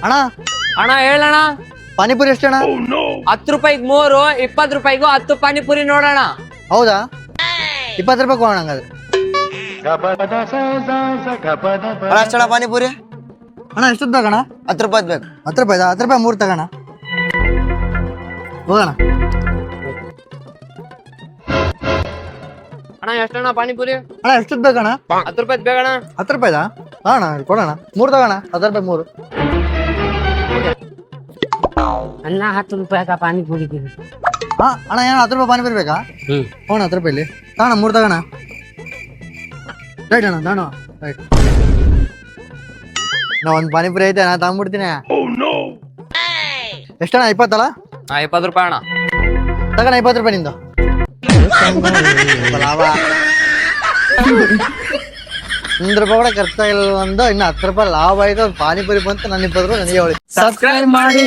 ಅಣ್ಣ ಅಣ್ಣ ಹೇಳಣ್ಣ. ಪಾನಿಪುರಿ ಎಷ್ಟಣ್ಣ? 10 ರೂಪಾಯಿಗೆ 3, 20 ರೂಪಾಯಿಗೂ 10 ಪಾನಿಪುರಿ ನೋಡೋಣ. ಹೌದಾ? 20 ರೂಪಾಯಿ ಕೊಡೋಣ ಹಂಗಾದ್ರೆ. ಅಷ್ಟಣ ಪಾನಿಪುರಿ ಅಣ್ಣ ಎಷ್ಟೊತ್ತು ಬೇಕಣ್ಣ? 10 ರೂಪಾಯಿ ಬೇಕು. 10 ರೂಪಾಯಿ 10 ರೂಪಾಯಿ 3 ತಗೋಣ. ಹೋಗೋಣ. ಅಣ್ಣ ಎಷ್ಟಣ್ಣ ಪಾನಿಪುರಿ? ಅಣ್ಣ ಎಷ್ಟೊತ್ತು ಬೇಕಣ್ಣ? 10 ರೂಪಾಯಿ ಬೇಕಣ್ಣ. 10 ರೂಪಾಯಿದಾ? ಅಣ್ಣ ಕೊಡೋಣ 3 ತಗೋಣ. 10 ರೂಪಾಯಿ 3. ಅಣ್ಣ 10 ರೂಪಾಯಿ ಪಾನಿಪುರಿ. ಹಾ ಅಣ್ಣ ಏನು 10 ರೂಪಾಯಿ ಪಾನಿಪುರಿ ಬೇಕಾ? ಹೋಣ 10 ರೂಪಾಯಿಲಿ ತಗೋಣ 3 ತಗೋಣ. ರೈಟ್ ಅಣ್ಣ ತಾಣ ರೈಟ್. ನಾ ಒಂದು ಪಾನಿಪುರಿ ಐತೆ ನಾ ತಗೊಂಡ್ಬಿಡ್ತೀನಿ. ಎಷ್ಟಣ್ಣ? 20 ಅಲ್ಲ? 20 ರೂಪಾಯಿ ಅಣ್ಣ. ತಗೋಣ 20 ರೂಪಾಯಿ ನಿಂದು. ಲಾಭ 1 ರೂಪಾಯಿ ಕೂಡ ಖರ್ಚಾಗಿಲ್ಲ. ಒಂದು ಇನ್ನು 10 ರೂಪಾಯಿ ಲಾಭ ಆಯ್ತು. ಪಾನಿಪುರಿ ಬಂತು. ನನ್ನ 20 ರೂಪಾಯಿ ನನಗೆ ಹೊಳಿ. ಸಬ್ಸ್ಕ್ರೈಬ್ ಮಾಡಿ.